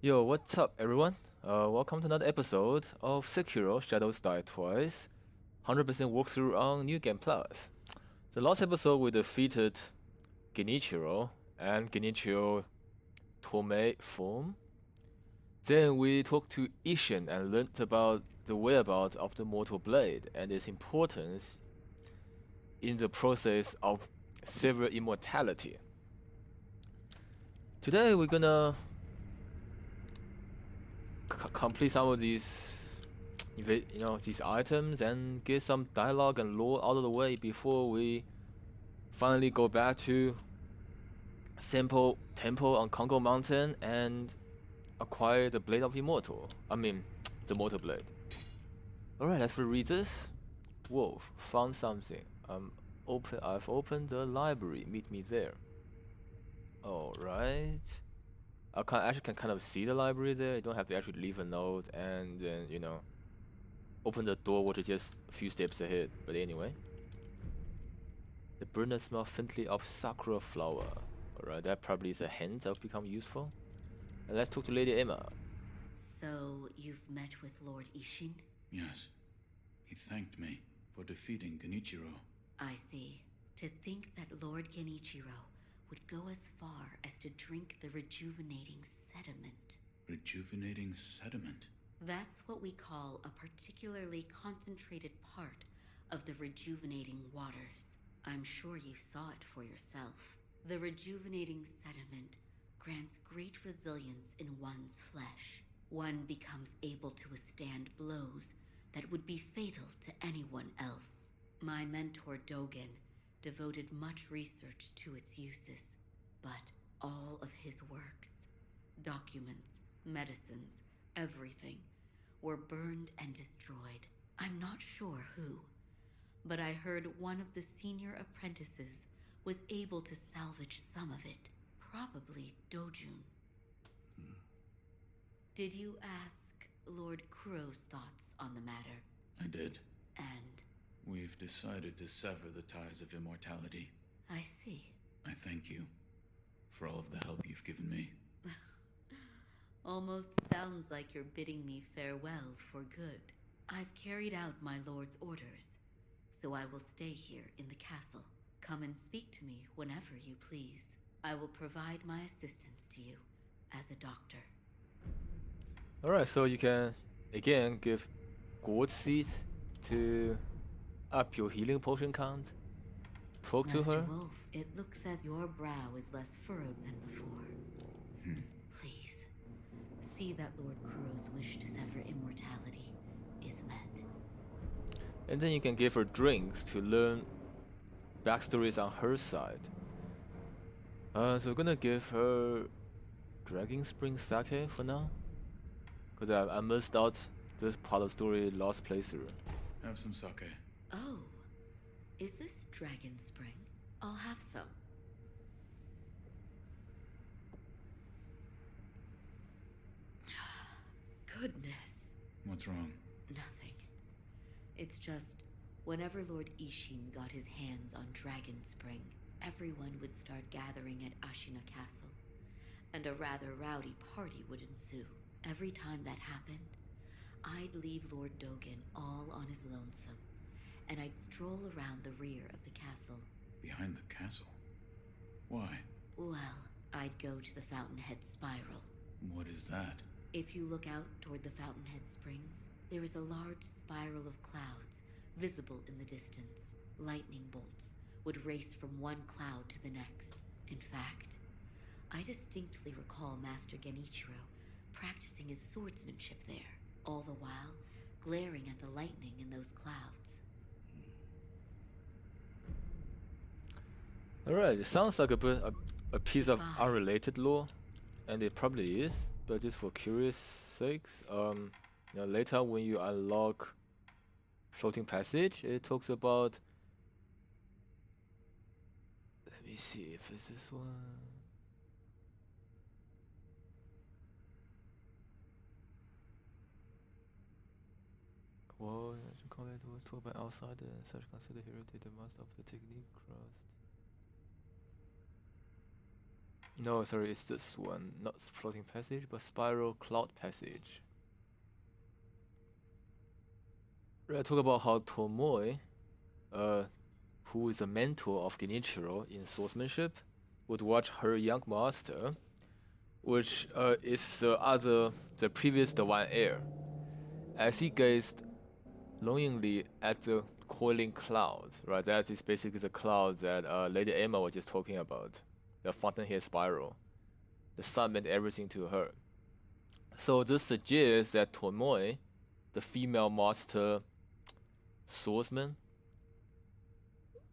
Yo, what's up, everyone? Welcome to another episode of Sekiro Shadows Die Twice 100% walkthrough on New Game Plus. The last episode we defeated Genichiro and Genichiro Tomei form. Then we talked to Ishin and learned about the whereabouts of the Mortal Blade and its importance in the process of silver immortality. Today we're gonna complete some of these these items and get some dialogue and lore out of the way before we finally go back to Senpou Temple on Kongo Mountain and acquire the Blade of Immortal. The Mortal Blade. Alright, let's read this. Wolf, found something. I've opened the library. Meet me there. Alright. I can kind of see the library there. You don't have to actually leave a note and then, open the door, which is just a few steps ahead. But anyway. The burner smells faintly of sakura flower. Alright, that probably is a hint of become useful. And let's talk to Lady Emma. So, you've met with Lord Ishin? Yes. He thanked me for defeating Genichiro. I see. To think that Lord Genichiro would go as far as to drink the rejuvenating sediment. Rejuvenating sediment? That's what we call a particularly concentrated part of the rejuvenating waters. I'm sure you saw it for yourself. The rejuvenating sediment grants great resilience in one's flesh. One becomes able to withstand blows that would be fatal to anyone else. My mentor Dogen devoted much research to its uses, but all of his works, documents, medicines, everything, were burned and destroyed. I'm not sure who, but I heard one of the senior apprentices was able to salvage some of it, probably Dojun. Did you ask Lord Kuro's thoughts on the matter? I did. And We've decided to sever the ties of immortality. I see. I thank you for all of the help you've given me. Almost sounds like you're bidding me farewell for good. I've carried out my lord's orders, so I will stay here in the castle. Come and speak to me whenever you please. I will provide my assistance to you as a doctor. Alright, so you can again give gourd seeds to up your healing potion count. Talk to Master her. Wolf, it looks as your brow is less furrowed than before. Please, see that Lord Kuro's wish to sever immortality is met. And then you can give her drinks to learn backstories on her side. So we're gonna give her Dragon Spring Sake for now. Because I missed out this part of the story last playthrough. Have some sake. Oh, is this Dragon Spring? I'll have some. Goodness. What's wrong? Nothing. It's just, whenever Lord Ishin got his hands on Dragon Spring, everyone would start gathering at Ashina Castle, and a rather rowdy party would ensue. Every time that happened, I'd leave Lord Dogen all on his lonesome, and I'd stroll around the rear of the castle. Behind the castle? Why? Well, I'd go to the Fountainhead Spiral. What is that? If you look out toward the Fountainhead Springs, there is a large spiral of clouds visible in the distance. Lightning bolts would race from one cloud to the next. In fact, I distinctly recall Master Genichiro practicing his swordsmanship there, all the while glaring at the lightning in those clouds. Alright, it sounds like a piece of unrelated lore, and it probably is, but just for curious sakes, later when you unlock Floating Passage, it talks about. Let me see if it's this one. Well, combat was taught by outsiders, and such considered hero did the most of the technique crossed. No, sorry, it's this one. Not floating passage, but spiral cloud passage. Let's talk about how Tomoe, uh, who is a mentor of Genichiro in swordsmanship, would watch her young master, which is the previous divine heir, as he gazed longingly at the coiling clouds. Right, that is basically the cloud that Lady Emma was just talking about, the fountainhead spiral. The sun meant everything to her. So this suggests that Tomoe, the female master swordsman,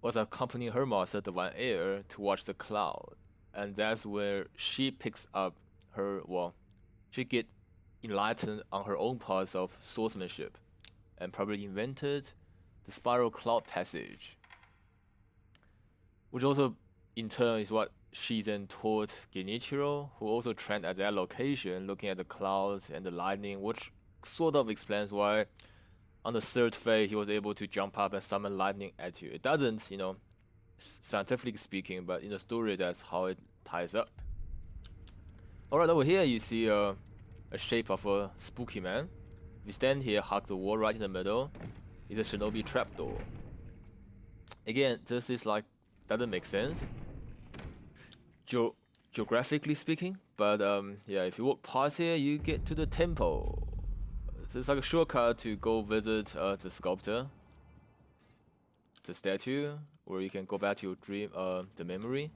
was accompanying her master, the divine heir, to watch the cloud, and that's where she picks up her she get enlightened on her own paths of swordsmanship, and probably invented the spiral cloud passage, which also in turn is what she then taught Genichiro, who also trained at that location, looking at the clouds and the lightning, which sort of explains why on the third phase he was able to jump up and summon lightning at you. It doesn't, scientifically speaking, but in the story that's how it ties up. Alright, over here you see a shape of a spooky man. If you stand here, hug the wall right in the middle, is a shinobi trapdoor. Again, this is like, doesn't make sense geographically speaking, but yeah, if you walk past here, you get to the temple. So it's like a shortcut to go visit the sculptor, the statue, or you can go back to your dream, the memory.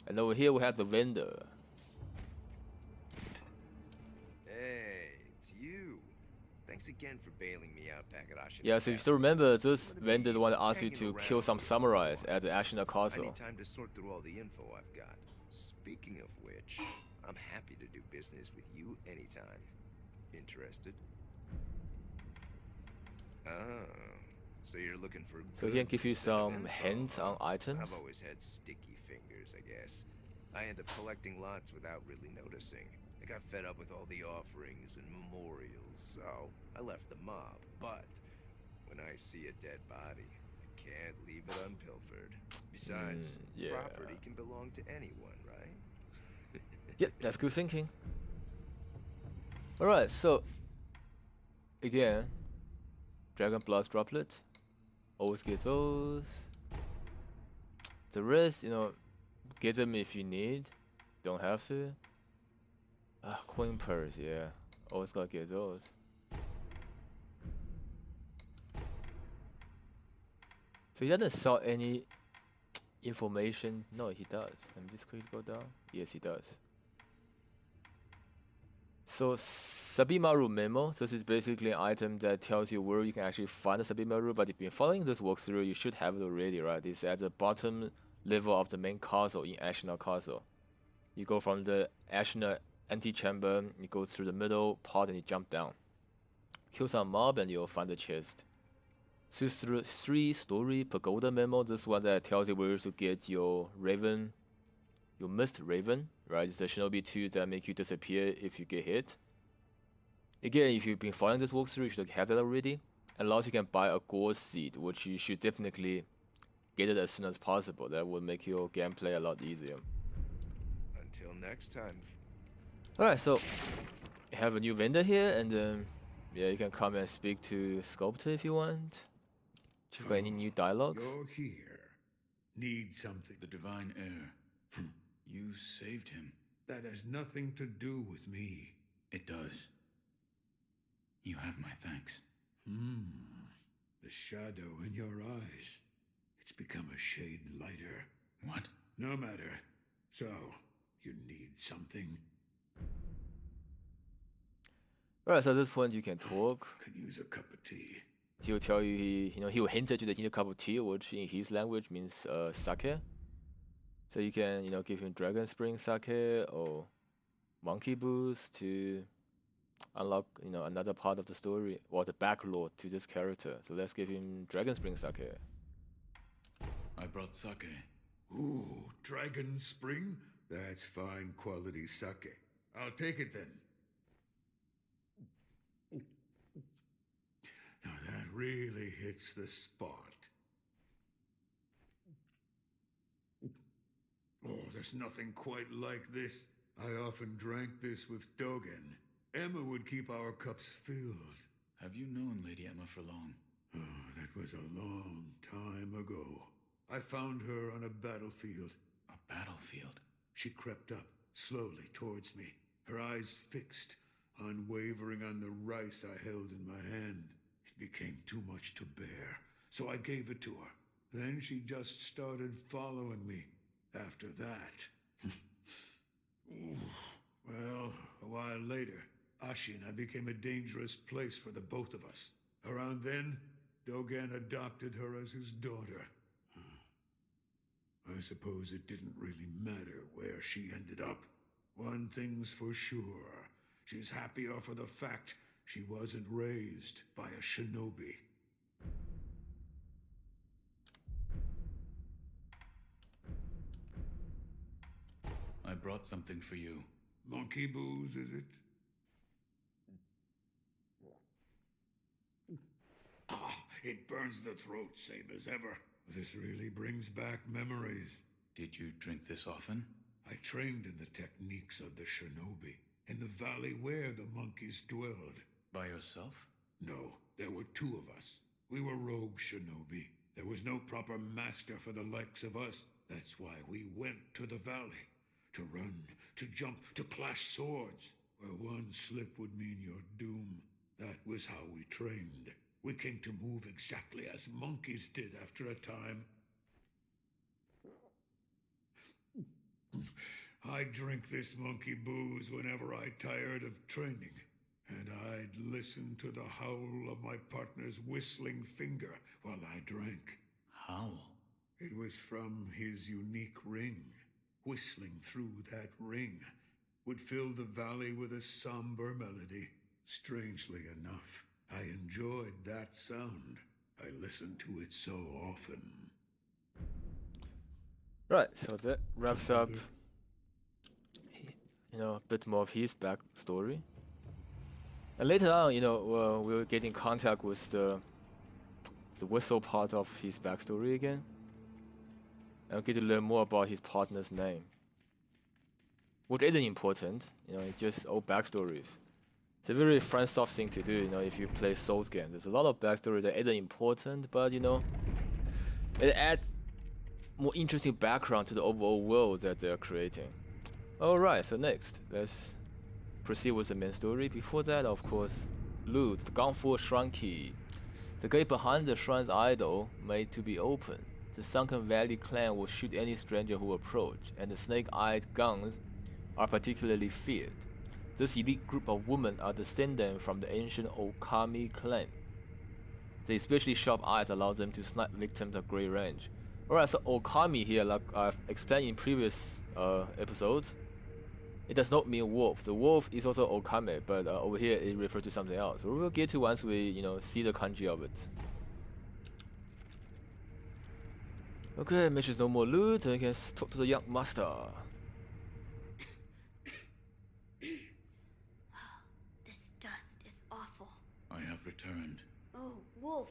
And over here we have the vendor. Hey, it's you. Thanks again for bailing me out back at Ashina. Yeah, so if you still remember, this vendor the one that asked you to kill some samurais at the Ashina I Castle. need time to sort through all the info I've got. Speaking of which, I'm happy to do business with you anytime. Interested? Oh, so you're looking for So he can goods give you instead of some info, hints huh? on items. I've always had sticky fingers, I guess. I end up collecting lots without really noticing. I got fed up with all the offerings and memorials, so I left the mob. But when I see a dead body, I can't leave it unpilfered. Besides, yeah. property can belong to anyone, right? Yep, that's good thinking. Alright, so again, Dragon Blast Droplet. Always get those. The rest, get them if you need. Don't have to. Coin purse, yeah. Always gotta get those. So he doesn't sell any information. No, he does. Let me just quickly go down. Yes, he does. So Sabimaru Memo, this is basically an item that tells you where you can actually find the Sabimaru, but if you've been following this walkthrough, you should have it already, right? It's at the bottom level of the main castle in Ashina Castle. You go from the Ashina antechamber, you go through the middle part and you jump down. Kill some mob and you'll find the chest. So through 3-story pagoda memo, this one that tells you where to get your raven, your mist raven, right? It's the shinobi 2 that make you disappear if you get hit. Again, if you've been following this walkthrough, you should have that already. And also you can buy a gore seed, which you should definitely get it as soon as possible. That will make your gameplay a lot easier. Until next time. Alright, so you have a new vendor here, and yeah, you can come and speak to Sculptor if you want. If you've got any new dialogues. You're here. Need something. The divine heir. You saved him. That has nothing to do with me. It does. You have my thanks. The shadow in your eyes. It's become a shade lighter. What? No matter. So, you need something? Alright, so at this point you can talk. Could use a cup of tea. He'll tell you he will hint at you that he needs a cup of tea, which in his language means sake. So you can give him Dragon Spring sake or Monkey Boost to unlock another part of the story or the backlore to this character. So let's give him Dragon Spring sake. I brought sake. Ooh, Dragon Spring? That's fine quality sake. I'll take it then. Now that really hits the spot. Oh, there's nothing quite like this. I often drank this with Dogen. Emma would keep our cups filled. Have you known Lady Emma for long? Oh, that was a long time ago. I found her on a battlefield. A battlefield? She crept up, slowly towards me, her eyes fixed, unwavering on the rice I held in my hand. It became too much to bear, so I gave it to her. Then she just started following me. After that... Well, a while later, Ashina became a dangerous place for the both of us. Around then, Dogen adopted her as his daughter. I suppose it didn't really matter where she ended up. One thing's for sure. She's happier for the fact she wasn't raised by a shinobi. I brought something for you. Monkey booze, is it? Ah, it burns the throat, same as ever. This really brings back memories. Did you drink this often? I trained in the techniques of the shinobi, in the valley where the monkeys dwelled. By yourself? No, there were two of us. We were rogue shinobi. There was no proper master for the likes of us. That's why we went to the valley. To run, to jump, to clash swords. Where one slip would mean your doom. That was how we trained. We came to move exactly as monkeys did after a time. I'd drink this monkey booze whenever I tired of training. And I'd listen to the howl of my partner's whistling finger while I drank. Howl? It was from his unique ring. Whistling through that ring would fill the valley with a somber melody. Strangely enough, I enjoyed that sound. I listened to it so often. Right, so that wraps up, a bit more of his backstory. And later on, we'll get in contact with the whistle part of his backstory again. And we'll get to learn more about his partner's name. Which isn't important, it's just old backstories. It's a very FromSoft thing to do, if you play Souls games. There's a lot of backstory that isn't important, but it adds more interesting background to the overall world that they're creating. Alright, so next, let's proceed with the main story. Before that, of course, loot the Gangfu Shrine Key. The gate behind the shrine's idol made to be open. The Sunken Valley clan will shoot any stranger who approach, and the snake-eyed guns are particularly feared. This elite group of women are descended from the ancient Okami clan. The especially sharp eyes allow them to snipe victims at great range. Alright, so Okami here, like I've explained in previous episodes, it does not mean wolf. The wolf is also Okame, but over here it refers to something else. We'll get to once we, see the kanji of it. Okay, mentions no more loot, and we can talk to the young master. This dust is awful. I have returned. Oh, Wolf,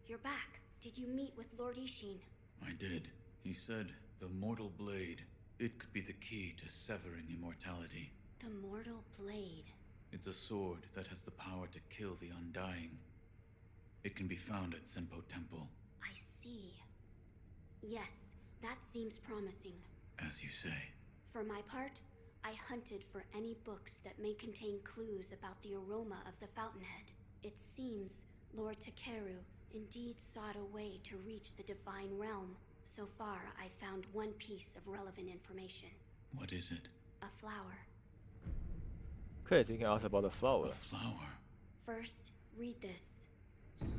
you're back. Did you meet with Lord Ishin? I did. He said the mortal blade. It could be the key to severing immortality. The mortal blade. It's a sword that has the power to kill the undying. It can be found at Senpou Temple. I see. Yes, that seems promising. As you say. For my part, I hunted for any books that may contain clues about the aroma of the fountainhead. It seems Lord Takeru indeed sought a way to reach the divine realm. So far, I found one piece of relevant information. What is it? A flower. Okay, so you can ask about the flower. A flower? First, read this.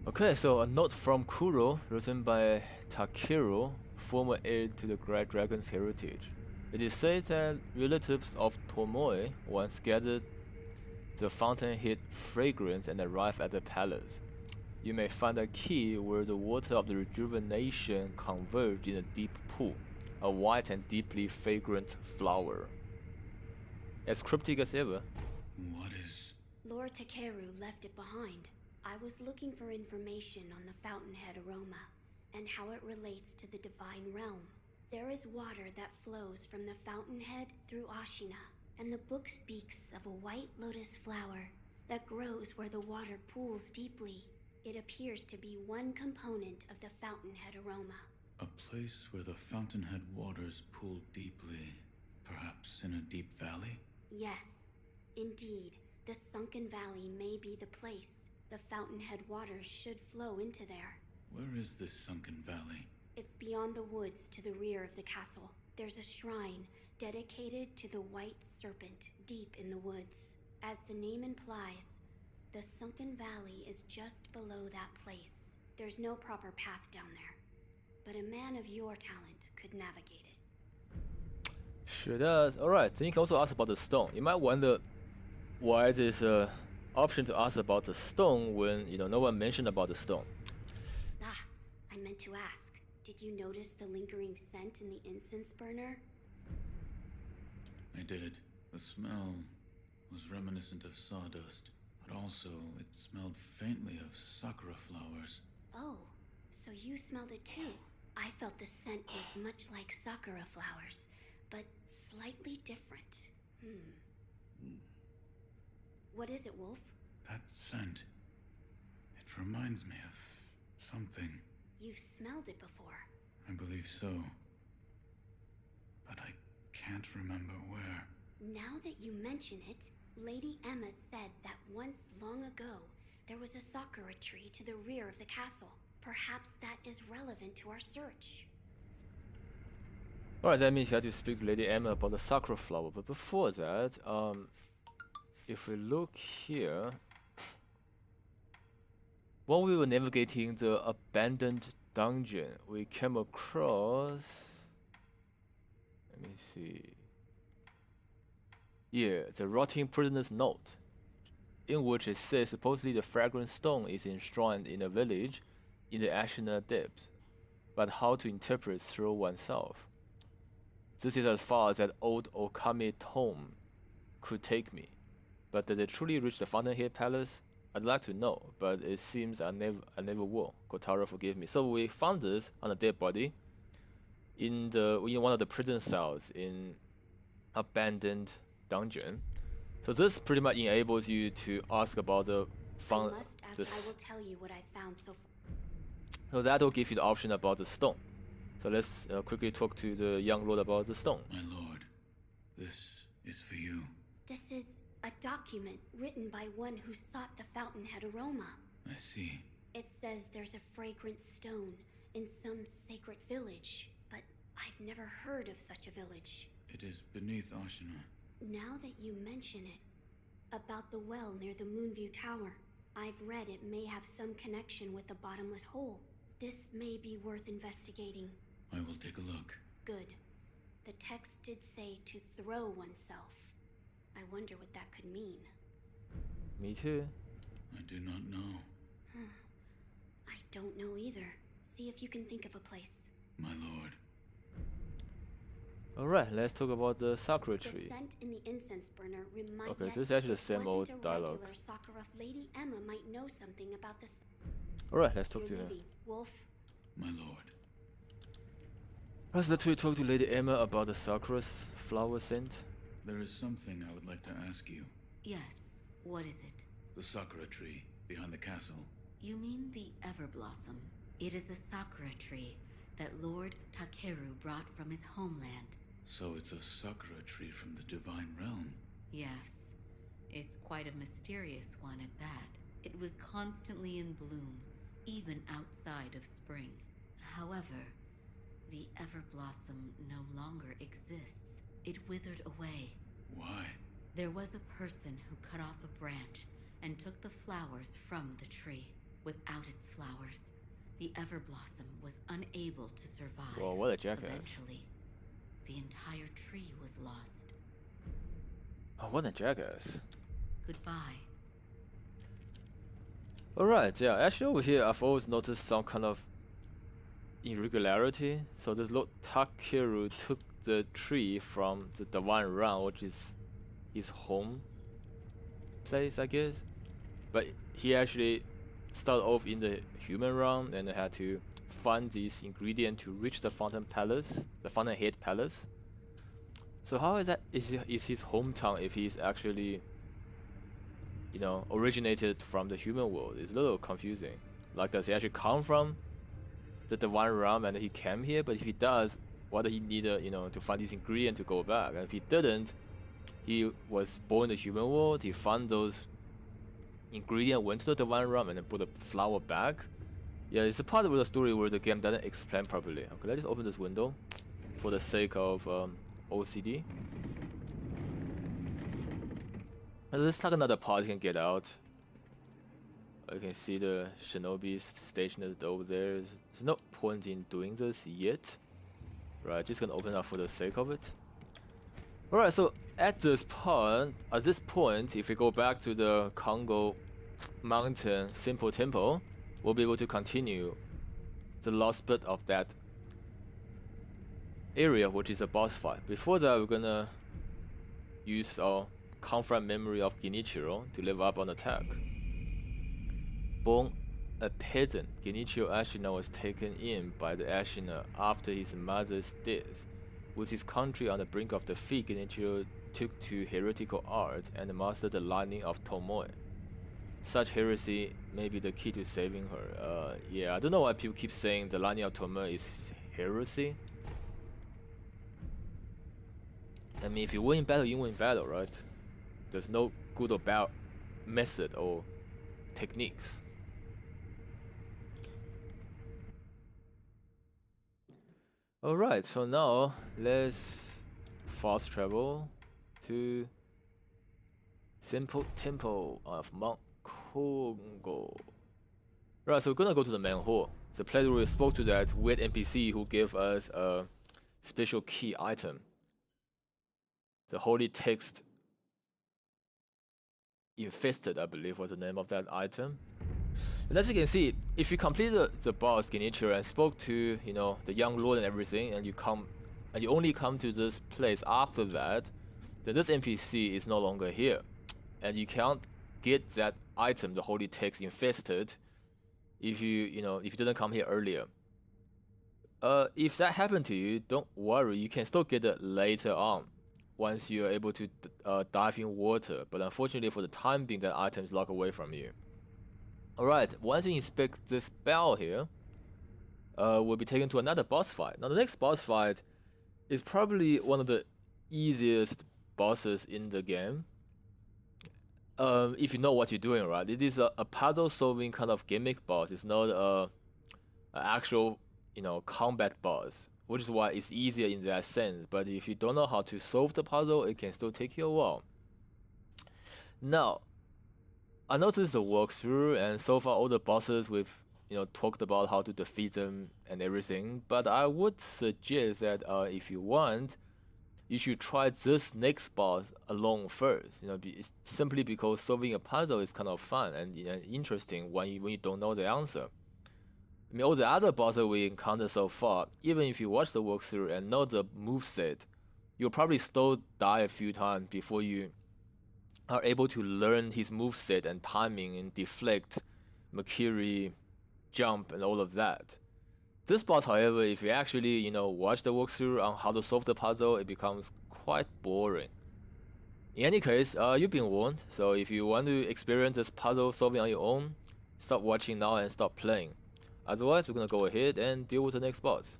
Okay, so a note from Kuro, written by Takeru, former heir to the Great Dragon's heritage. It is said that relatives of Tomoe once gathered the fountainhead fragrance and arrived at the palace. You may find a key where the water of the rejuvenation converged in a deep pool, a white and deeply fragrant flower. As cryptic as ever. What is... Lord Takeru left it behind. I was looking for information on the fountainhead aroma, and how it relates to the divine realm. There is water that flows from the fountainhead through Ashina, and the book speaks of a white lotus flower that grows where the water pools deeply. It appears to be one component of the fountainhead aroma. A place where the fountainhead waters pool deeply, perhaps in a deep valley? Yes, indeed, the sunken valley may be the place. The fountainhead waters should flow into there. Where is this sunken valley? It's beyond the woods to the rear of the castle. There's a shrine dedicated to the white serpent deep in the woods. As the name implies, the sunken valley is just below that place. There's no proper path down there, but a man of your talent could navigate it. Sure does. Alright, then you can also ask about the stone. You might wonder why there's a option to ask about the stone when, no one mentioned about the stone. Ah, I meant to ask. Did you notice the lingering scent in the incense burner? I did. The smell was reminiscent of sawdust, but also it smelled faintly of sakura flowers. Oh, so you smelled it too. I felt the scent was much like sakura flowers, but slightly different. What is it, Wolf? That scent. It reminds me of something. You've smelled it before. I believe so. But I can't remember where. Now that you mention it, Lady Emma said that once long ago, there was a sakura tree to the rear of the castle. Perhaps that is relevant to our search. Alright, that means you have to speak to Lady Emma about the sakura flower. But before that, if we look here, while we were navigating the abandoned dungeon, we came across, let me see, yeah, the rotting prisoner's note, in which it says supposedly the fragrant stone is enshrined in a village in the Ashina depths, but how to interpret through oneself. This is as far as that old Okami tome could take me. But did it truly reach the Fountainhead Palace? I'd like to know, but it seems I never will. Kotaro, forgive me. So we found this on a dead body in one of the prison cells in abandoned dungeon. So this pretty much enables you to ask about the I will tell you what I found so far. So that'll give you the option about the stone. So let's quickly talk to the young lord about the stone. My lord, this is for you. This is a document written by one who sought the fountainhead aroma. I see. It says there's a fragrant stone in some sacred village, but I've never heard of such a village. It is beneath Ashina. Now that you mention it, about the well near the Moonview Tower, I've read it may have some connection with the bottomless hole. This may be worth investigating. I will take a look. Good. The text did say to throw oneself. I wonder what that could mean. Me too. I do not know. I don't know either. See if you can think of a place. My lord. Alright, let's talk about the sakura The tree. scent in the incense burner reminds Okay, so it's actually the same old wasn't a dialogue. regular sakura. Lady Emma might know something about this. Alright, let's talk to You're her. leaving, Wolf. My lord. Let's let you talk to Lady Emma about the sakura's flower scent. There is something I would like to ask you. Yes, what is it? The sakura tree behind the castle. You mean the Everblossom? It is a sakura tree that Lord Takeru brought from his homeland. So it's a sakura tree from the divine realm. Yes, it's quite a mysterious one at that. It was constantly in bloom, even outside of spring. However, the Everblossom no longer exists. It withered away. Why? There was a person who cut off a branch and took the flowers from the tree. Without its flowers, the Everblossom was unable to survive. Well, what a jackass. Eventually, the entire tree was lost. Oh, what a jackass. Goodbye. Alright, yeah, actually over here I've always noticed some kind of irregularity. So this Lord Takeru took the tree from the divine realm, which is his home place, I guess. But he actually started off in the human realm and had to find this ingredient to reach the Fountainhead Palace. So how is that? Is his hometown if he's actually, originated from the human world? It's a little confusing. Like, does he actually come from the Divine Realm and he came here? But if he does, why does he need to find this ingredient to go back? And if he didn't, he was born in the human world. He found those ingredients, went to the Divine Realm, and then put the flower back. Yeah, it's a part of the story where the game doesn't explain properly. Okay, let's just open this window for the sake of OCD. Let's talk another part you can get out. You can see the shinobi stationed over there. There's no point in doing this yet. Right, just gonna open up for the sake of it. Alright, so at this point, if we go back to the Kongo mountain Senpou Temple, we'll be able to continue the last bit of that area, which is a boss fight. Before that, we're gonna use our confront memory of Genichiro to live up on attack. Born a peasant, Genichiro Ashina was taken in by the Ashina after his mother's death. With his country on the brink of defeat, Genichiro took to heretical art and mastered the lining of Tomoe. Such heresy may be the key to saving her. Yeah, I don't know why people keep saying the lining of Tomoe is heresy. I mean, if you win battle, you win battle, right? There's no good or bad method or techniques. Alright, so now let's fast travel to Senpou Temple of Mt. Kongo. Right, so we're gonna go to the main hall. The place where we spoke to that weird NPC who gave us a special key item. The holy text infested, I believe, was the name of that item. And as you can see, if you completed the boss Genichiro and spoke to the young lord and everything, and you only come to this place after that, then this NPC is no longer here, and you can't get that item, the holy text infested, if you didn't come here earlier. If that happened to you, don't worry, you can still get it later on once you're able to dive in water, but unfortunately for the time being, that item is locked away from you. Alright, once you inspect this bell here, we'll be taken to another boss fight. Now the next boss fight is probably one of the easiest bosses in the game. If you know what you're doing, right? It is a puzzle solving kind of gimmick boss. It's not an actual combat boss, which is why it's easier in that sense. But if you don't know how to solve the puzzle, it can still take you a while. Now, I know this is a walkthrough, and so far all the bosses we've talked about how to defeat them and everything, but I would suggest that if you want, you should try this next boss alone first. Simply because solving a puzzle is kind of fun and interesting when you don't know the answer. I mean, all the other bosses we encountered so far, even if you watch the walkthrough and know the moveset, you'll probably still die a few times before you are able to learn his moveset and timing and deflect, Makiri, jump, and all of that. This boss, however, if you actually watch the walkthrough on how to solve the puzzle, it becomes quite boring. In any case, you've been warned, so if you want to experience this puzzle solving on your own, stop watching now and stop playing. Otherwise, we're gonna go ahead and deal with the next boss.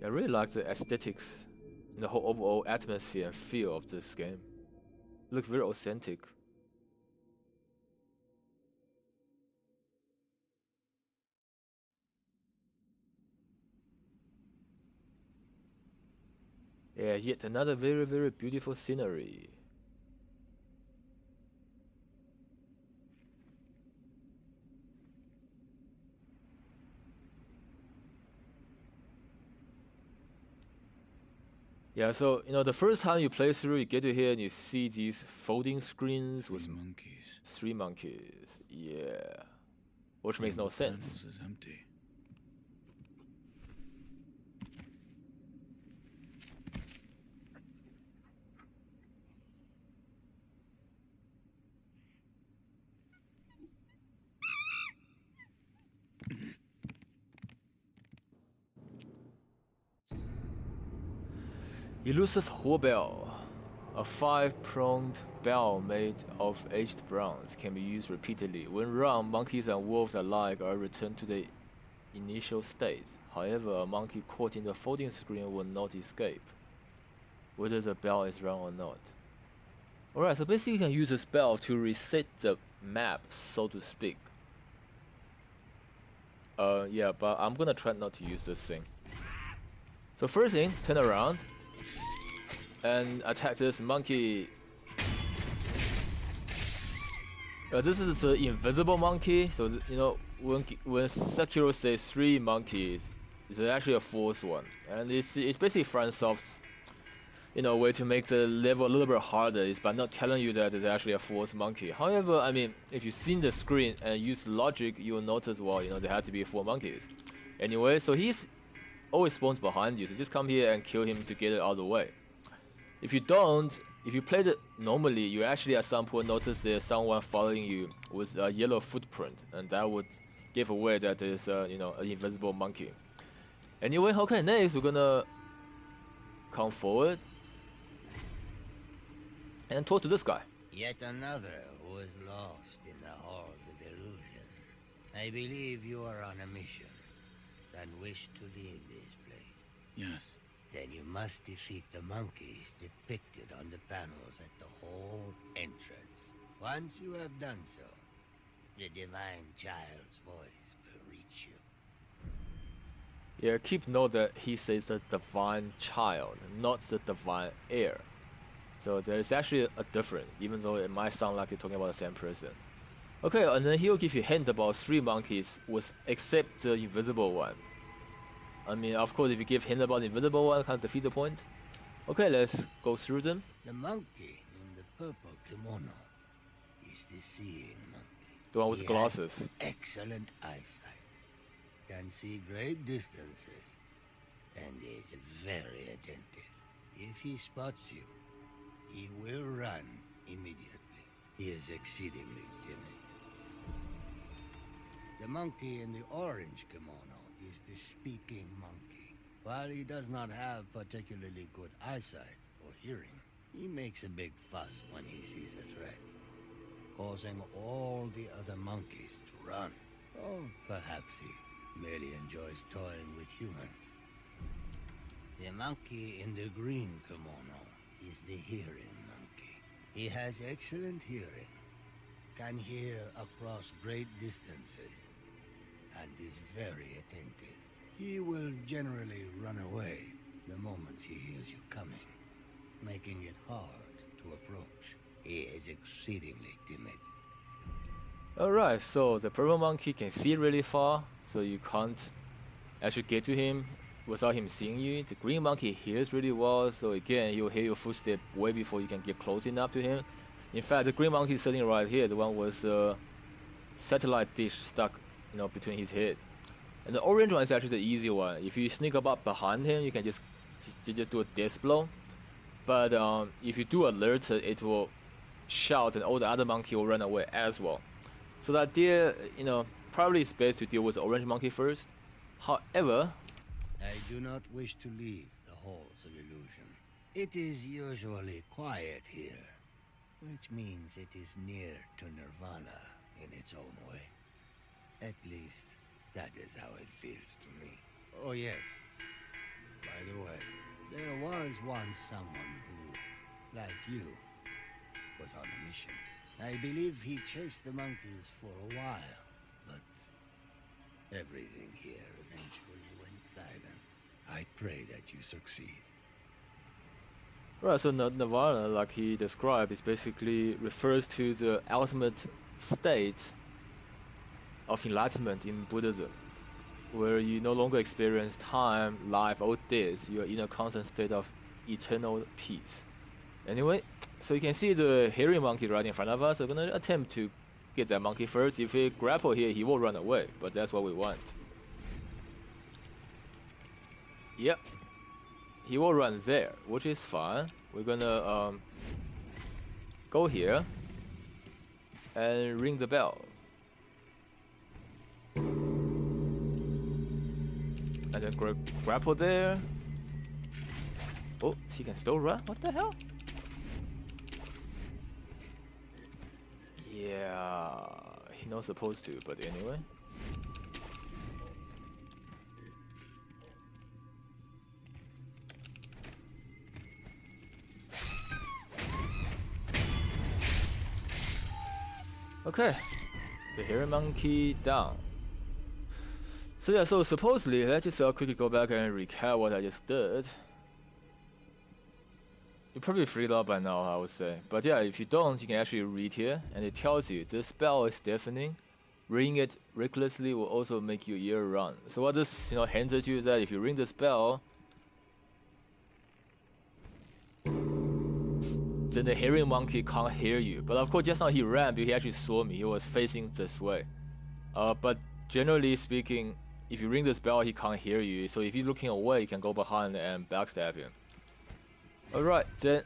I really like the aesthetics and the whole overall atmosphere and feel of this game. It looks very authentic. Yeah, yet another very, very beautiful scenery. Yeah, so the first time you play through, you get to here and you see these folding screens with monkeys. 3 monkeys. Yeah. which makes no The sense. panels is empty. Elusive Bell. A 5-pronged bell made of aged bronze can be used repeatedly. When run, monkeys and wolves alike are returned to their initial state. However, a monkey caught in the folding screen will not escape, whether the bell is run or not. Alright, so basically you can use this bell to reset the map, so to speak. Yeah, but I'm gonna try not to use this thing. So first thing, turn around and attack this monkey. This is the invisible monkey. So you know when Sekiro says 3 monkeys, it's actually a 4th one, and it's basically FromSoft's way to make the level a little bit harder is by not telling you that it's actually a 4th monkey. However, I mean, if you've seen the screen and use logic, you'll notice, well, there had to be 4 monkeys. Anyway, so he's always spawns behind you, so just come here and kill him to get it out of the way. If you played it normally, you actually at some point notice there's someone following you with a yellow footprint, and that would give away that there's an invisible monkey. Anyway, okay, next we're gonna come forward and talk to this guy. Yet another who is lost in the halls of illusion. I believe you are on a mission and wish to leave this place. Yes. Then you must defeat the monkeys depicted on the panels at the hall entrance. Once you have done so, the divine child's voice will reach you. Yeah, keep note that he says the divine child, not the divine heir. So there's actually a difference, even though it might sound like you're talking about the same person. Okay, and then he'll give you a hint about 3 monkeys, except the invisible one. I mean, of course, if you give hint about the invisible one, kind of defeats the point. Okay, let's go through them. The monkey in the purple kimono is the seeing monkey. The one with He glasses. has excellent eyesight, can see great distances, and is very attentive. If he spots you, he will run immediately. He is exceedingly timid. The monkey in the orange kimono is the speaking monkey. While he does not have particularly good eyesight or hearing, he makes a big fuss when he sees a threat, causing all the other monkeys to run. Or perhaps he merely enjoys toying with humans. The monkey in the green kimono is the hearing monkey. He has excellent hearing, can hear across great distances, and is very attentive. He will generally run away the moment he hears you coming, making it hard to approach. He is exceedingly timid. Alright, so the purple monkey can see really far, so you can't actually get to him without him seeing you. The green monkey hears really well, so again, he'll hear your footstep way before you can get close enough to him. In fact, the green monkey is sitting right here, the one with a satellite dish stuck between his head. And the orange one is actually the easy one. If you sneak up behind him, you can just do a death blow. But if you do alert it, it will shout and all the other monkey will run away as well. So the idea, probably it's best to deal with the orange monkey first. However, I do not wish to leave the halls of illusion. It is usually quiet here, which means it is near to nirvana in its own way. At least, that is how it feels to me. Oh yes, by the way, there was once someone who, like you, was on a mission. I believe he chased the monkeys for a while, but everything here eventually went silent. I pray that you succeed. right, so nirvana, like he described, is basically refers to the ultimate state of enlightenment in Buddhism, where you no longer experience time, life, or death. You are in a constant state of eternal peace. Anyway, so you can see the hairy monkey right in front of us. We're gonna attempt to get that monkey first. If he grapple here, he will run away, but that's what we want. Yep. He will run there, which is fine. We're gonna go here and ring the bell. And then grapple there. Oh, he can still run? What the hell? Yeah, he's not supposed to, but anyway. Okay, the hairy monkey down. So yeah, so supposedly, let's just quickly go back and recap what I just did. You probably figured out by now, I would say. But yeah, if you don't, you can actually read here, and it tells you this spell is deafening. Ringing it recklessly will also make your ear run. So what this hints at you is that if you ring the spell, then the hairy monkey can't hear you. But of course, just now he ran, but he actually saw me. He was facing this way. But generally speaking, if you ring the spell, he can't hear you. So if he's looking away, you can go behind and backstab him. Alright, then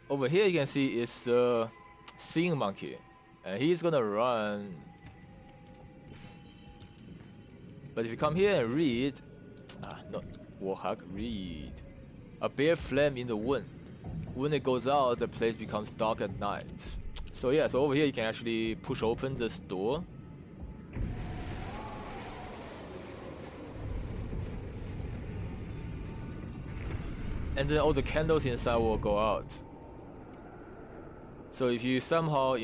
over here you can see is the seeing monkey. And he's gonna run. But if you come here and read, not warhawk, read. A bare flame in the wind. When it goes out, the place becomes dark at night. So yeah, so over here you can actually push open this door. And then all the candles inside will go out. So if you somehow,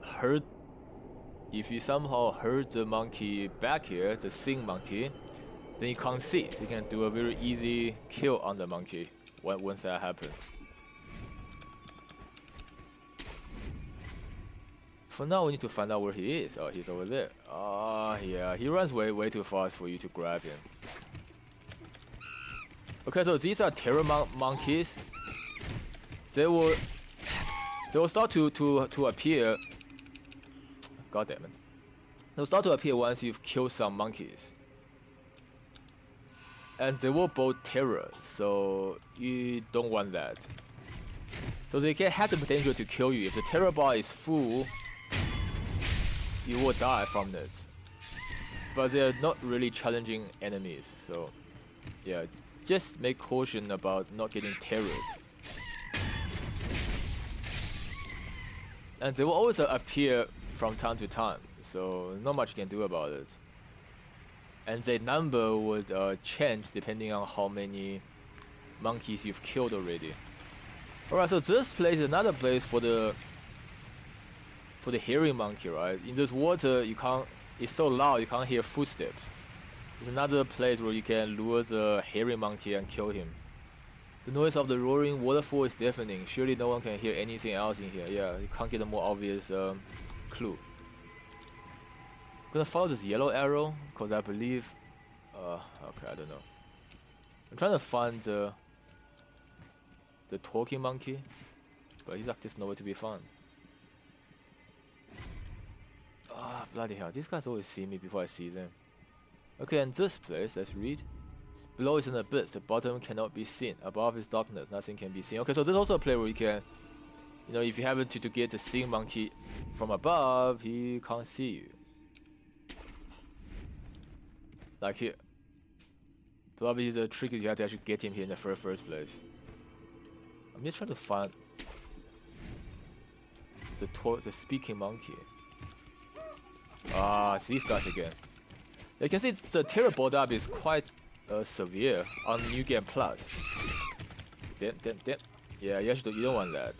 hurt the monkey back here, the seeing monkey, then you can't see it. You can do a very easy kill on the monkey once that happens. For now, we need to find out where he is. Oh, he's over there. Yeah, he runs way too fast for you to grab him. Okay, so these are terror monkeys. They will start to appear. God damn it! They'll start to appear once you've killed some monkeys, and they will both terror. So you don't want that. So they can have the potential to kill you. If the terror bar is full, you will die from it. But they're not really challenging enemies. So yeah. Just make caution about not getting terrored. And they will always appear from time to time, so not much you can do about it. And their number would change depending on how many monkeys you've killed already. Alright, so this place is another place for the hairy monkey, right? In this water, it's so loud you can't hear footsteps. There's another place where you can lure the hairy monkey and kill him. The noise of the roaring waterfall is deafening. Surely no one can hear anything else in here. Yeah, you can't get a more obvious clue. I'm gonna follow this yellow arrow, because I believe... okay, I don't know. I'm trying to find the talking monkey, but he's like just nowhere to be found. Bloody hell, these guys always see me before I see them. Okay, and this place, let's read. Below is an abyss, the bottom cannot be seen. Above is darkness, nothing can be seen. Okay, so there's also a place where you can, if you happen to get the seeing monkey from above, he can't see you. Like here. Probably the trick is you have to actually get him here in the first place. I'm just trying to find the speaking monkey. These guys again. You can see the terror build-up is quite severe on New Game Plus. Damn. Yeah, you don't want that.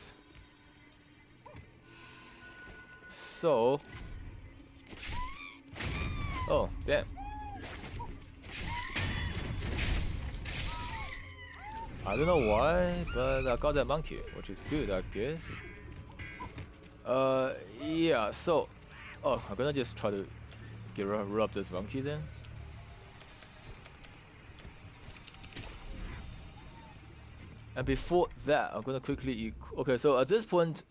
So... Oh, damn. I don't know why, but I got that monkey, which is good, I guess. Yeah, so... Oh, I'm gonna just try to rub this monkey then. And before that, I'm gonna quickly... Okay, so at this point,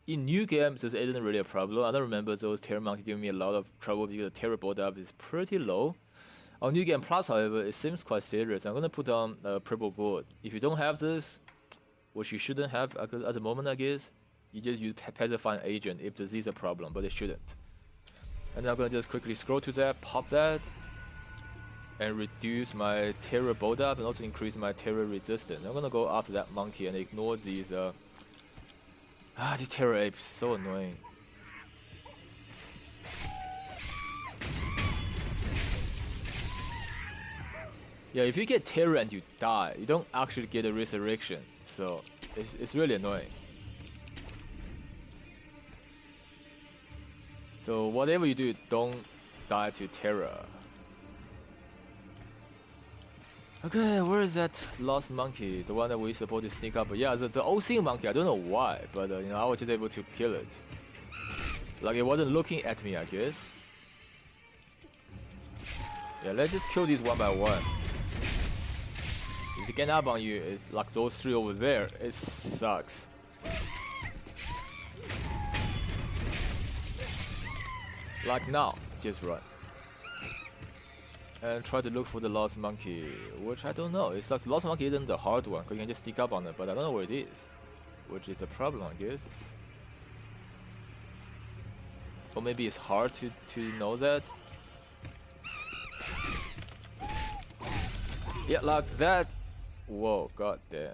in new games, this isn't really a problem. I don't remember those Terror Monkey giving me a lot of trouble because the Terror build-up is pretty low. On New Game Plus, however, it seems quite serious. I'm gonna put on a purple gourd. If you don't have this, which you shouldn't have at the moment, I guess, you just use Pacifying Agent if this is a problem, but it shouldn't. And I'm gonna just quickly scroll to that, pop that, and reduce my Terror build-up and also increase my Terror resistance. I'm gonna go after that monkey and ignore these these Terror apes, so annoying. Yeah, if you get Terror and you die, you don't actually get a resurrection, so it's really annoying. So whatever you do, don't die to Terror. Okay, where is that lost monkey? The one that we're supposed to sneak up? Yeah, the OC monkey, I don't know why, but you know, I was just able to kill it. Like it wasn't looking at me, I guess. Yeah, let's just kill these one by one. If they get up on you, like those three over there, it sucks. Like now, just run. And try to look for the lost monkey, which I don't know. It's like the lost monkey isn't the hard one, because you can just sneak up on it, but I don't know where it is. Which is the problem, I guess. Or maybe it's hard to know that. Yeah, like that. Whoa, god damn.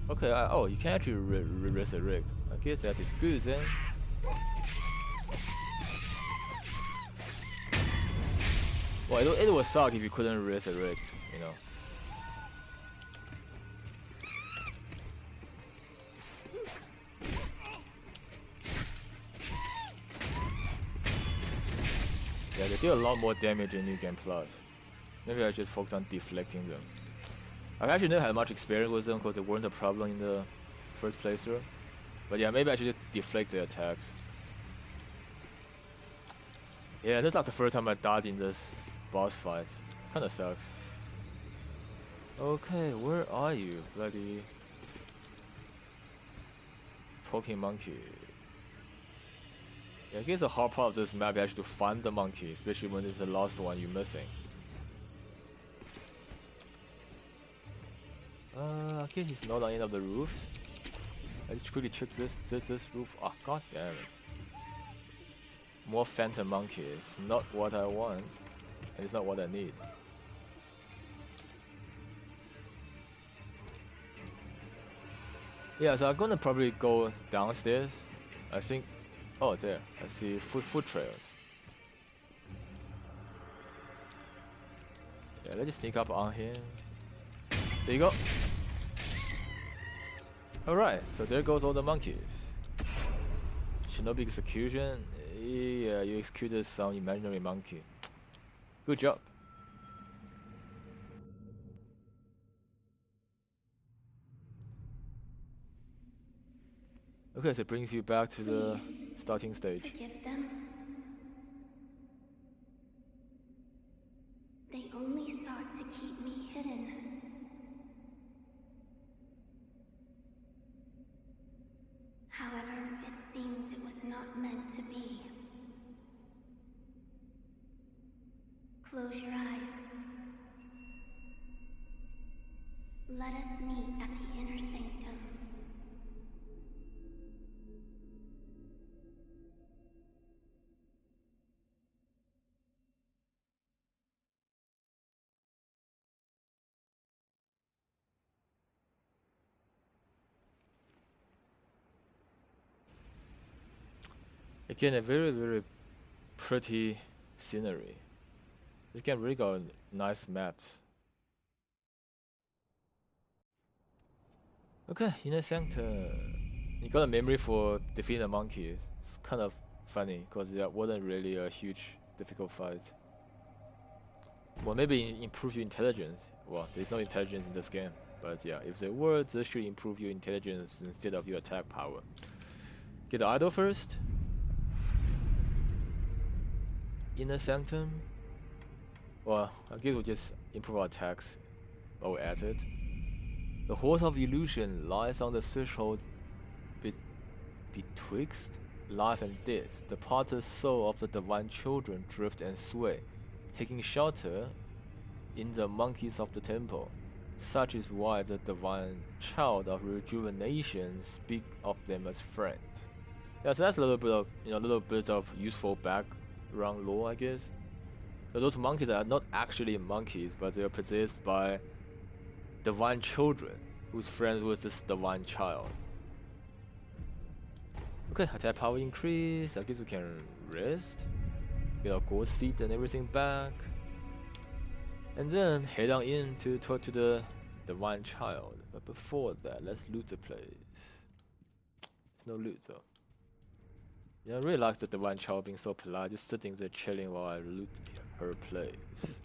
Okay, oh, you can actually resurrect. I guess that is good then. Well, it would suck if you couldn't resurrect, you know. Yeah, they do a lot more damage in New Game Plus. Maybe I just focus on deflecting them. I actually never had much experience with them because they weren't a problem in the first playthrough. But yeah, maybe I should just deflect their attacks. Yeah, this is like the first time I died in this boss fight. Kinda sucks. Okay, where are you, bloody poking monkey? Yeah, I guess the hard part of this map is actually to find the monkey, especially when it's the last one you're missing. Okay, he's not on any of the roofs. Let's quickly check this roof. Oh, god damn it. More phantom monkeys. Not what I want. And it's not what I need. Yeah, so I'm gonna probably go downstairs. I think. Oh, there. I see foot trails. Yeah, let's just sneak up on him. There you go. Alright, so there goes all the monkeys. Shinobi execution. Yeah, you executed some imaginary monkey. Good job. Okay, so it brings you back to the starting stage. Forgive them. They only sought to keep me hidden. However, it seems it was not meant to be. Close your eyes. Let us meet at the inner sanctum. Again, a very, very pretty scenery. This game really got nice maps. Okay, inner sanctum. You got a memory for defeating the monkeys. It's kind of funny because that wasn't really a huge difficult fight. Well, maybe improve your intelligence. Well, there's no intelligence in this game, but yeah, if there were, this should improve your intelligence instead of your attack power. Get the idol first. Inner sanctum. Well, I guess we'll just improve our attacks while we're at it. The horse of illusion lies on the threshold Betwixt life and death, the potter's soul of the divine children drift and sway, taking shelter in the monkeys of the temple. Such is why the divine child of rejuvenation speak of them as friends. Yeah, so that's a little bit of useful background lore, I guess. So those monkeys are not actually monkeys, but they are possessed by divine children who's friends with this divine child. Okay, attack power increase. I guess we can rest, get our gold seed and everything back, and then head on in to talk to the divine child. But before that, let's loot the place. There's no loot though. Yeah, I really like the divine child being so polite, just sitting there chilling while I loot her place.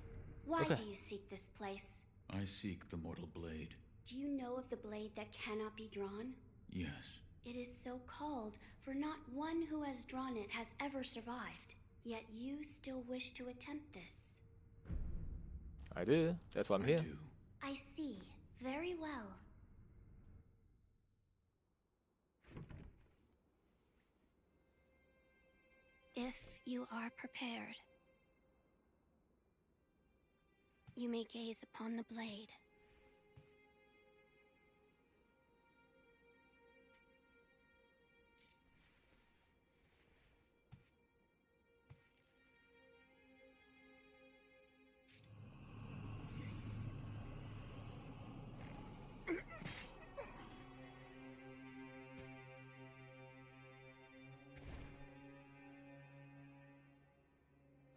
Why Okay. do you seek this place? I seek the mortal blade. Do you know of the blade that cannot be drawn? Yes. It is so called, for not one who has drawn it has ever survived. Yet you still wish to attempt this. I do. That's why I'm I here. do. I see. Very well. If you are prepared, you may gaze upon the blade.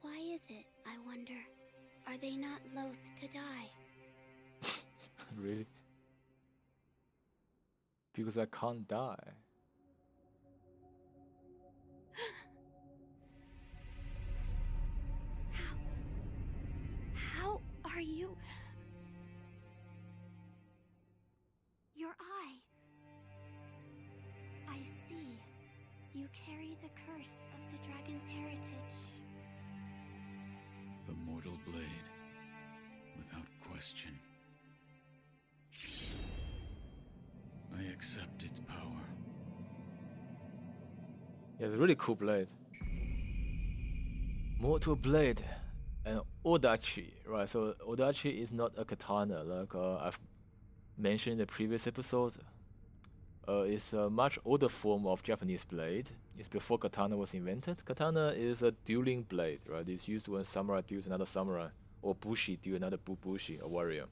Why is it, I wonder? Are they not loath to die? Really? Because I can't die. How are you? Your eye. I see. You carry the curse of the dragon's heritage. The mortal blade. Without question. I accept its power. Yeah, it's a really cool blade. Mortal blade and odachi, right? So odachi is not a katana like I've mentioned in the previous episode. It's a much older form of Japanese blade. It's before katana was invented. Katana is a dueling blade, right? It's used when samurai duels another samurai, or bushi duel another bushi, a warrior.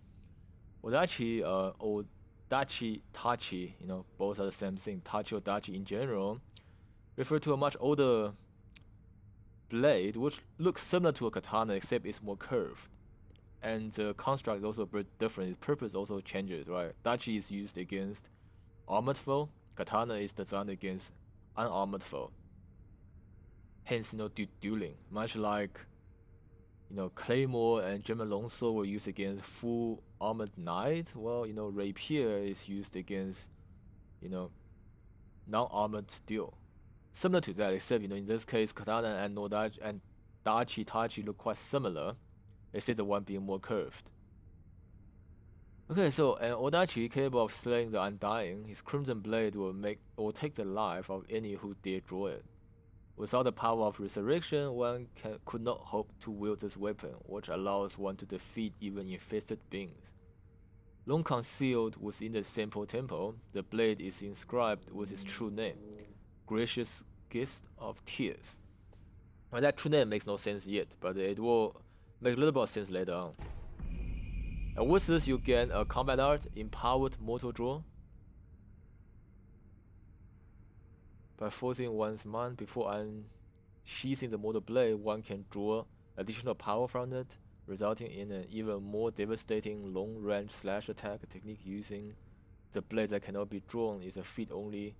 Odachi, odachi, tachi, both are the same thing. Tachi or dachi in general refer to a much older blade, which looks similar to a katana except it's more curved. And the construct is also a bit different. Its purpose also changes, right? Dachi is used against armored foe. Katana is designed against unarmored foe. Hence, dueling. Much like, claymore and German longsword were used against full armored knight. Well, rapier is used against, non-armored steel. Similar to that, except in this case, katana and nodachi and dachi tachi look quite similar, except the one being more curved. Okay, so an odachi capable of slaying the undying, his crimson blade will take the life of any who dare draw it. Without the power of resurrection, one could not hope to wield this weapon, which allows one to defeat even infested beings. Long concealed within the Senpou Temple, the blade is inscribed with its true name, Gracious Gift of Tears. Well, that true name makes no sense yet, but it will make a little bit of sense later on. And with this, you gain a combat art, Empowered Mortal Draw. By forcing one's mind before unsheathing the mortal blade, one can draw additional power from it, resulting in an even more devastating long-range slash attack. A technique using the blade that cannot be drawn is a feat only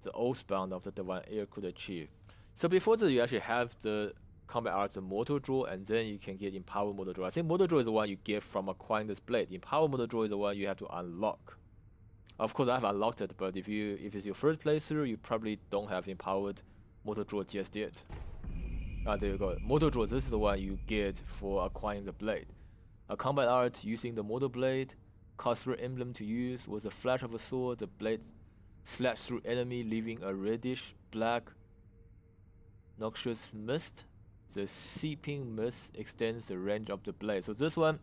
the Oathbound of the Divine Heir could achieve. So before that, you actually have the combat arts, the Mortal Draw, and then you can get Empowered Mortal Draw. I think Mortal Draw is the one you get from acquiring this blade. Empowered Mortal Draw is the one you have to unlock. Of course, I've unlocked it, but if it's your first playthrough, you probably don't have Empowered Mortal Draw just yet. There you go. Mortal Draw, this is the one you get for acquiring the blade. A combat art using the Mortal Blade, cost per emblem to use. With the flash of a sword, the blade Slash through enemy, leaving a reddish black noxious mist. The seeping mist extends the range of the blade. So this one,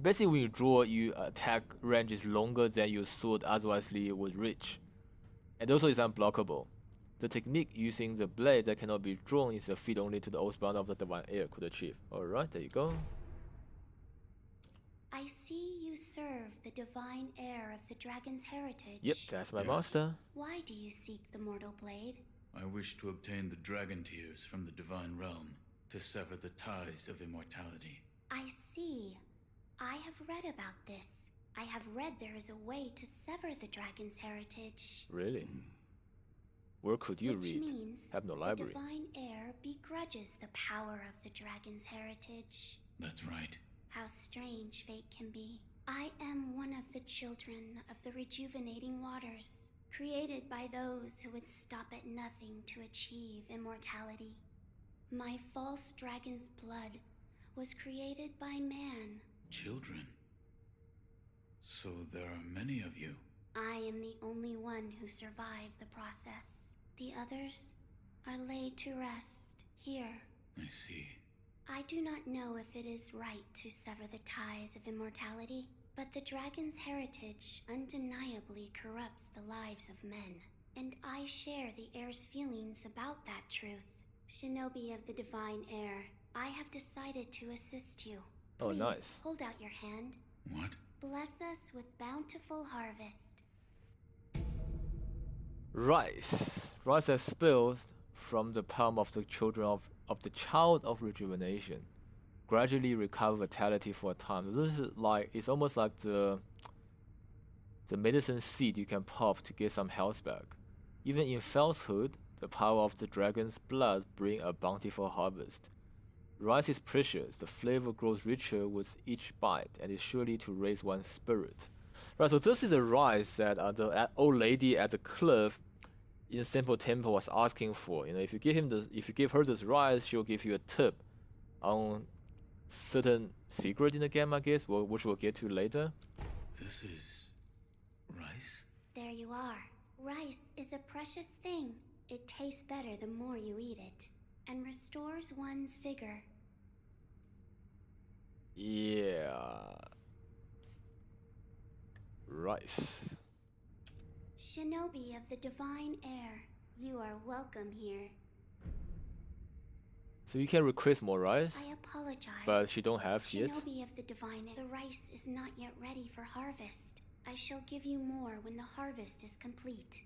basically when you draw, your attack range is longer than your sword otherwise would reach. And also it's unblockable. The technique using the blade that cannot be drawn is a feat only to the Oathbound of the Divine Air could achieve. Alright, there you go. I see you serve the divine heir of the dragon's heritage. Yep, that's my Yes. master. Why do you seek the mortal blade? I wish to obtain the dragon tears from the divine realm to sever the ties of immortality. I see. I have read about this. I have read there is a way to sever the dragon's heritage. Really? Where could you Which read? means Have no the library. divine heir begrudges the power of the dragon's heritage. That's right. How strange fate can be. I am one of the children of the rejuvenating waters, created by those who would stop at nothing to achieve immortality. My false dragon's blood was created by man. Children. So there are many of you. I am the only one who survived the process. The others are laid to rest here. I see. I do not know if it is right to sever the ties of immortality, but the dragon's heritage undeniably corrupts the lives of men, and I share the heir's feelings about that truth. Shinobi of the divine heir, I have decided to assist you. Oh, Please, nice. hold out your hand. What? Bless us with bountiful harvest. Rice. Rice that spills from the palm of the children of the child of rejuvenation. Gradually recover vitality for a time. This is like, it's almost like the medicine seed you can pop to get some health back. Even in falsehood, the power of the dragon's blood bring a bountiful harvest. Rice is precious. The flavor grows richer with each bite, and is surely to raise one's spirit. Right, so this is a rice that the old lady at the cliff in Senpou Temple was asking for. You know, if you give her this rice, she'll give you a tip on certain secret in the game, I guess, which we'll get to later. This is rice? There you are. Rice is a precious thing. It tastes better the more you eat it, and restores one's vigor. Yeah. Rice. Shinobi of the divine heir, you are welcome here. So you can request more rice, I apologize. but she don't have yet. Shinobi of the divine heir, the rice is not yet ready for harvest. I shall give you more when the harvest is complete.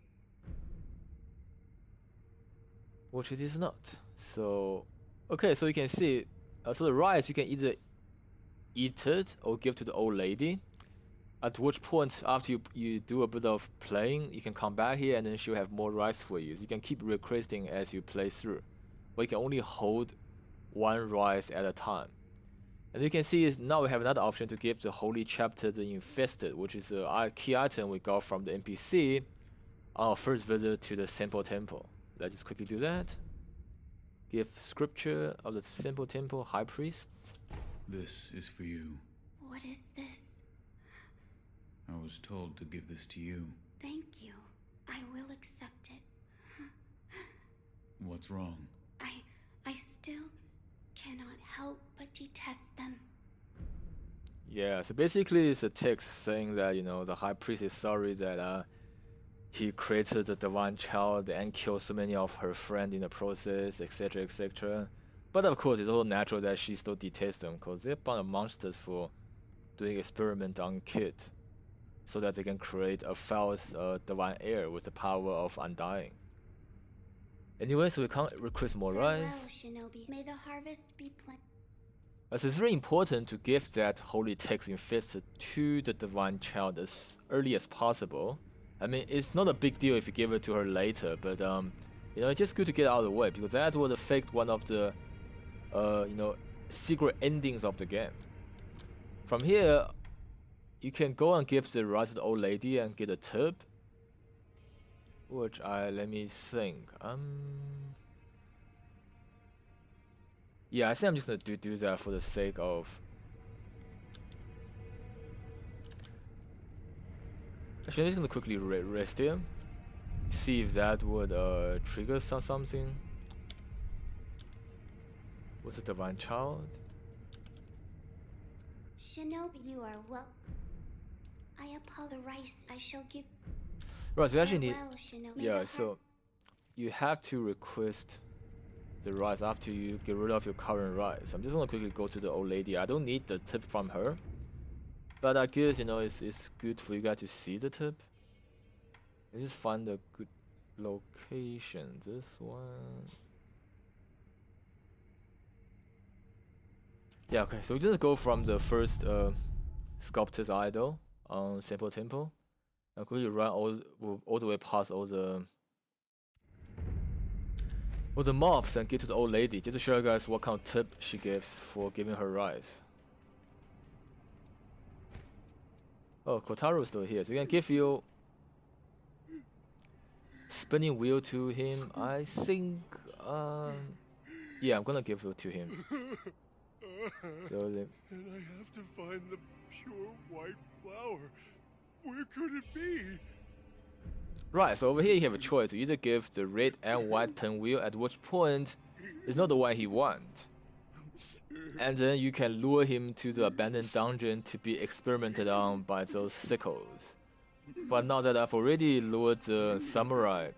Which it is not. So, okay, so you can see, so the rice, you can either eat it or give to the old lady. At which point, after you do a bit of playing, you can come back here and then she'll have more rice for you. So you can keep requesting as you play through. But you can only hold one rice at a time. And you can see now we have another option to give the holy chapter the infested, which is a key item we got from the NPC on our first visit to the Senpou Temple. Let's just quickly do that. Give scripture of the Senpou Temple High Priests. This is for you. What is this? I was told to give this to you. Thank you. I will accept it. What's wrong? I still cannot help but detest them. Yeah, so basically it's a text saying that, you know, the High Priest is sorry that he created the divine child and killed so many of her friends in the process, etc., etc. But of course, it's all natural that she still detests them because they're a bunch of monsters for doing experiment on kids, so that they can create a false divine heir with the power of undying. Anyway, so we can't request more rice. Farewell, Shinobi. May the harvest be plenty. So it's very important to give that holy text infested to the divine child as early as possible. I mean, it's not a big deal if you give it to her later, but you know, it's just good to get it out of the way because that would affect one of the you know, secret endings of the game. From here, you can go and give the rice to the old lady and get a tip. Which let me think. Yeah, I think I'm just gonna do that for the sake of. Actually, I'm just gonna quickly rest here. see if that would trigger something. Was it Divine Child? Shinobi, you are well. I apologize. I shall give. Right, so you actually need. Farewell, Shinobi. Yeah, so you have to request the rice after you get rid of your current rice. I'm just gonna quickly go to the old lady. I don't need the tip from her, but I guess it's good for you guys to see the tip. Let's just find a good location. This one. Yeah, okay. So we just go from the first sculptor's idol on Senpou Temple. And quickly run all the way past all the mobs and get to the old lady, just to show you guys what kind of tip she gives for giving her rice. Oh, Kotaro's still here, so we can give you spinning wheel to him. I think, yeah, I'm gonna give it to him. So And I have to find the pure white flower. Where could it be? right, so over here you have a choice to either give the red and white pinwheel, at which point it's not the one he wants. And then you can lure him to the abandoned dungeon to be experimented on by those sickles. But now that I've already lured the samurai,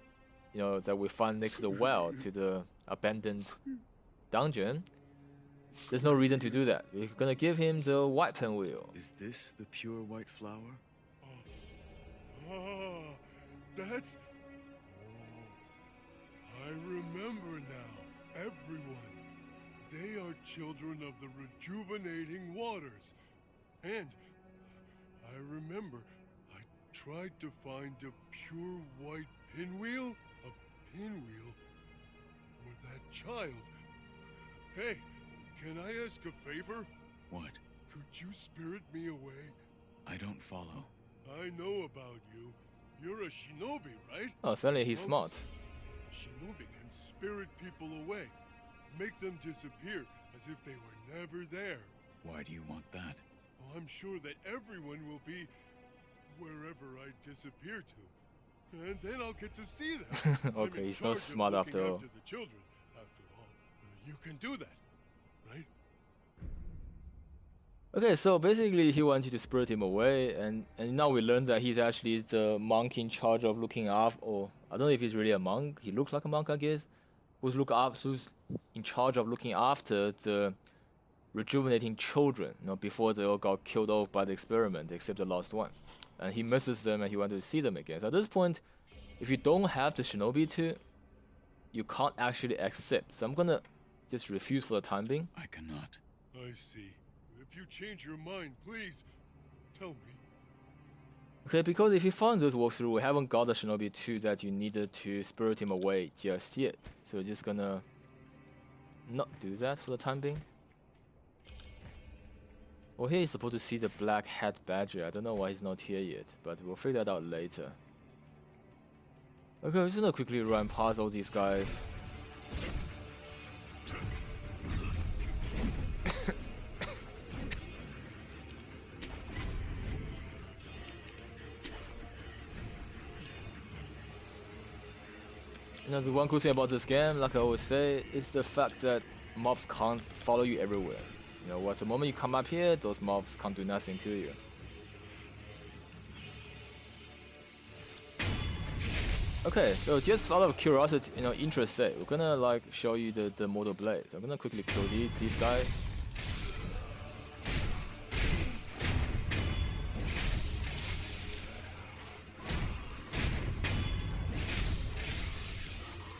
that we found next to the well to the abandoned dungeon, there's no reason to do that. We're gonna give him the white pinwheel. Is this the pure white flower? Ah, that's... I remember now. Everyone. They are children of the rejuvenating waters. And I remember I tried to find a pure white pinwheel. A pinwheel for that child. Hey, can I ask a favor? What? Could you spirit me away? I don't follow. I know about you. You're a shinobi, right? Oh, suddenly he's smart. Shinobi can spirit people away. Make them disappear as if they were never there. Why do you want that? Oh, I'm sure that everyone will be wherever I disappear to. And then I'll get to see them. Okay, I'm in he's not charge of smart looking after all. after the children, after all. You can do that, right? Okay, so basically he wanted to spirit him away, and now we learn that he's actually the monk in charge of looking after, or I don't know if he's really a monk. He looks like a monk, I guess. Who's in charge of looking after the rejuvenating children, before they all got killed off by the experiment, except the last one. And he misses them and he wanted to see them again. So at this point, if you don't have the shinobi too, you can't actually accept. So I'm gonna just refuse for the time being. I cannot. I see. If you change your mind, please tell me. Okay, because if you found this walkthrough, we haven't got the shinobi 2 that you needed to spirit him away just yet. So we're just gonna not do that for the time being. Well, here he's supposed to see the black hat badger. I don't know why he's not here yet, but we'll figure that out later. Okay, we're just gonna quickly run past all these guys. The one cool thing about this game, like I always say, is the fact that mobs can't follow you everywhere. The moment you come up here, those mobs can't do nothing to you. Okay, so just out of curiosity, interest sake, we're gonna show you the mortal blades. I'm gonna quickly kill these guys.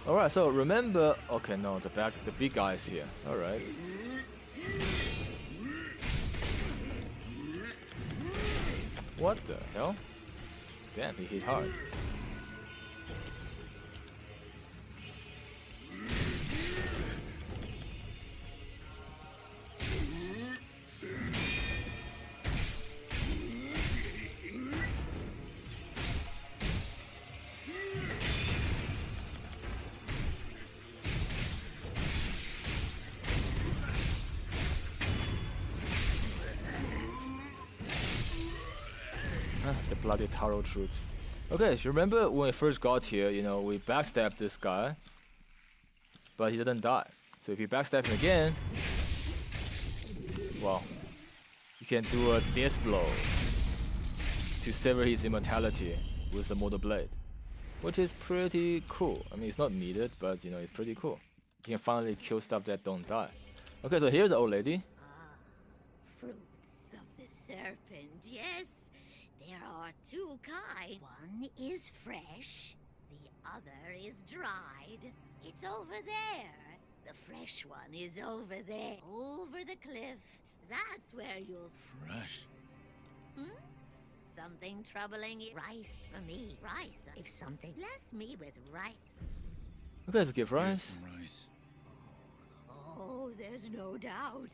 Alright, so remember, okay, no, the big guy's here. Alright. What the hell? Damn, he hit hard. The bloody Taro troops. Okay, so remember when we first got here, we backstabbed this guy, but he didn't die. So if you backstab him again, well, you can do a death blow to sever his immortality with the mortal blade, which is pretty cool. I mean, it's not needed, but it's pretty cool. You can finally kill stuff that don't die. Okay, so here's the old lady. Fruits of the serpent, yes. There are two kinds. One is fresh, the other is dried. It's over there. The fresh one is over there, over the cliff. That's where you'll... Fresh. Something troubling you? Rice for me. Rice. If something... Bless me with rice. Okay, let's give rice. Rice. Oh, there's no doubt.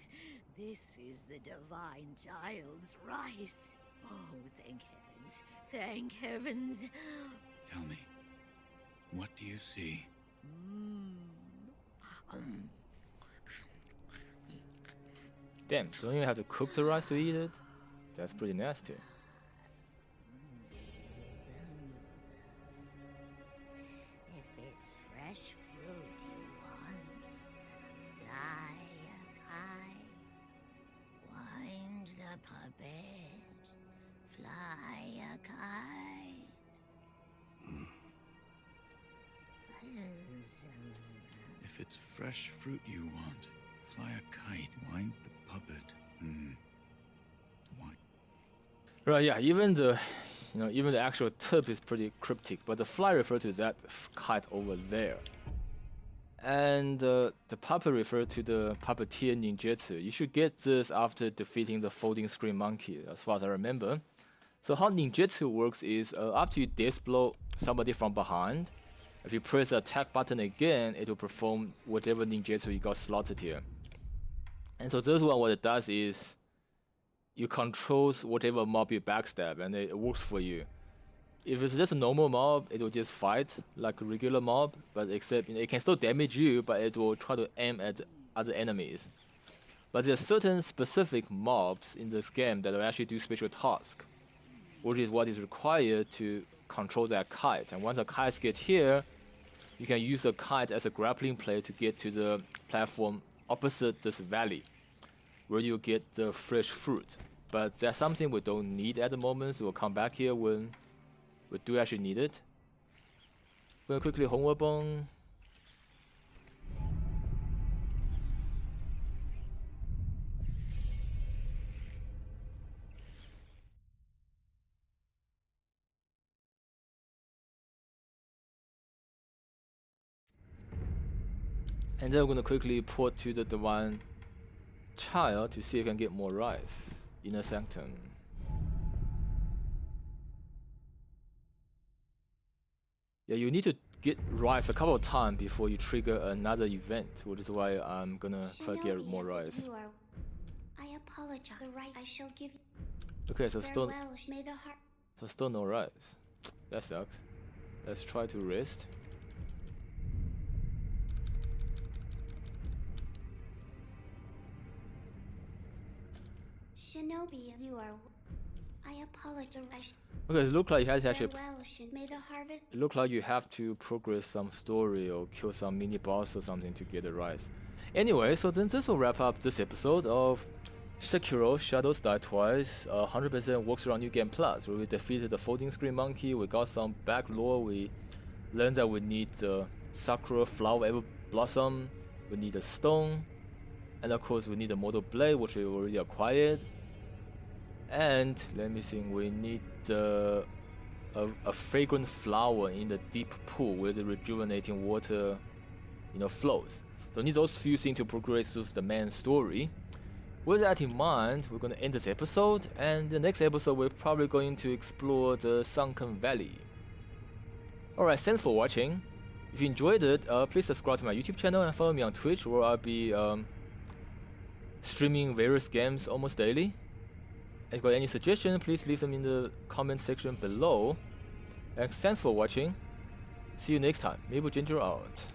This is the divine child's rice. Oh, thank heavens. Thank heavens. Tell me, what do you see? Damn, don't you have to cook the rice to eat it? That's pretty nasty. If it's fresh fruit you want, fly a kite, wind the puppet, fly a kite. If it's fresh fruit you want, fly a kite, wind the puppet. Why? Right, yeah, even the actual tip is pretty cryptic, but the fly refers to that kite over there. And the puppet refers to the puppeteer ninjutsu. You should get this after defeating the folding screen monkey, as far as I remember. So how ninjutsu works is after you death blow somebody from behind, if you press the attack button again, it will perform whatever ninjutsu you got slotted here. And so this one, what it does is you controls whatever mob you backstab, and it works for you. If it's just a normal mob, it will just fight like a regular mob, but except it can still damage you, but it will try to aim at other enemies. But there are certain specific mobs in this game that will actually do special tasks, which is what is required to control that kite. And once the kites get here, you can use the kite as a grappling play to get to the platform opposite this valley, where you get the fresh fruit. But that's something we don't need at the moment, so we'll come back here when we do actually need it. We're gonna quickly homeward bone. And then we're gonna quickly port to the divine child to see if we can get more rice. Inner sanctum. Yeah, you need to get rice a couple of times before you trigger another event, which is why I'm gonna try to get more rice. I apologize. The right I shall give you. Okay, so still May the heart. So still no rice. That sucks. Let's try to rest. Shinobi, you are. I apologize. Okay, it looks like you have to actually. May the harvest. It looks like you have to progress some story or kill some mini boss or something to get the rice. Anyway, so then this will wrap up this episode of Sekiro Shadows Die Twice, 100% works around New Game Plus, where we defeated the folding screen monkey. We got some back lore. We learned that we need the sakura flower ever blossom. We need a stone, and of course we need a mortal blade, which we already acquired. And let me think, we need a fragrant flower in the deep pool where the rejuvenating water flows. So we need those few things to progress with the main story. With that in mind, we're going to end this episode, and the next episode we're probably going to explore the Sunken Valley. Alright, thanks for watching. If you enjoyed it, please subscribe to my YouTube channel and follow me on Twitch, where I'll be streaming various games almost daily. If you got any suggestions, please leave them in the comment section below. And thanks for watching. See you next time. Maple Ginger out.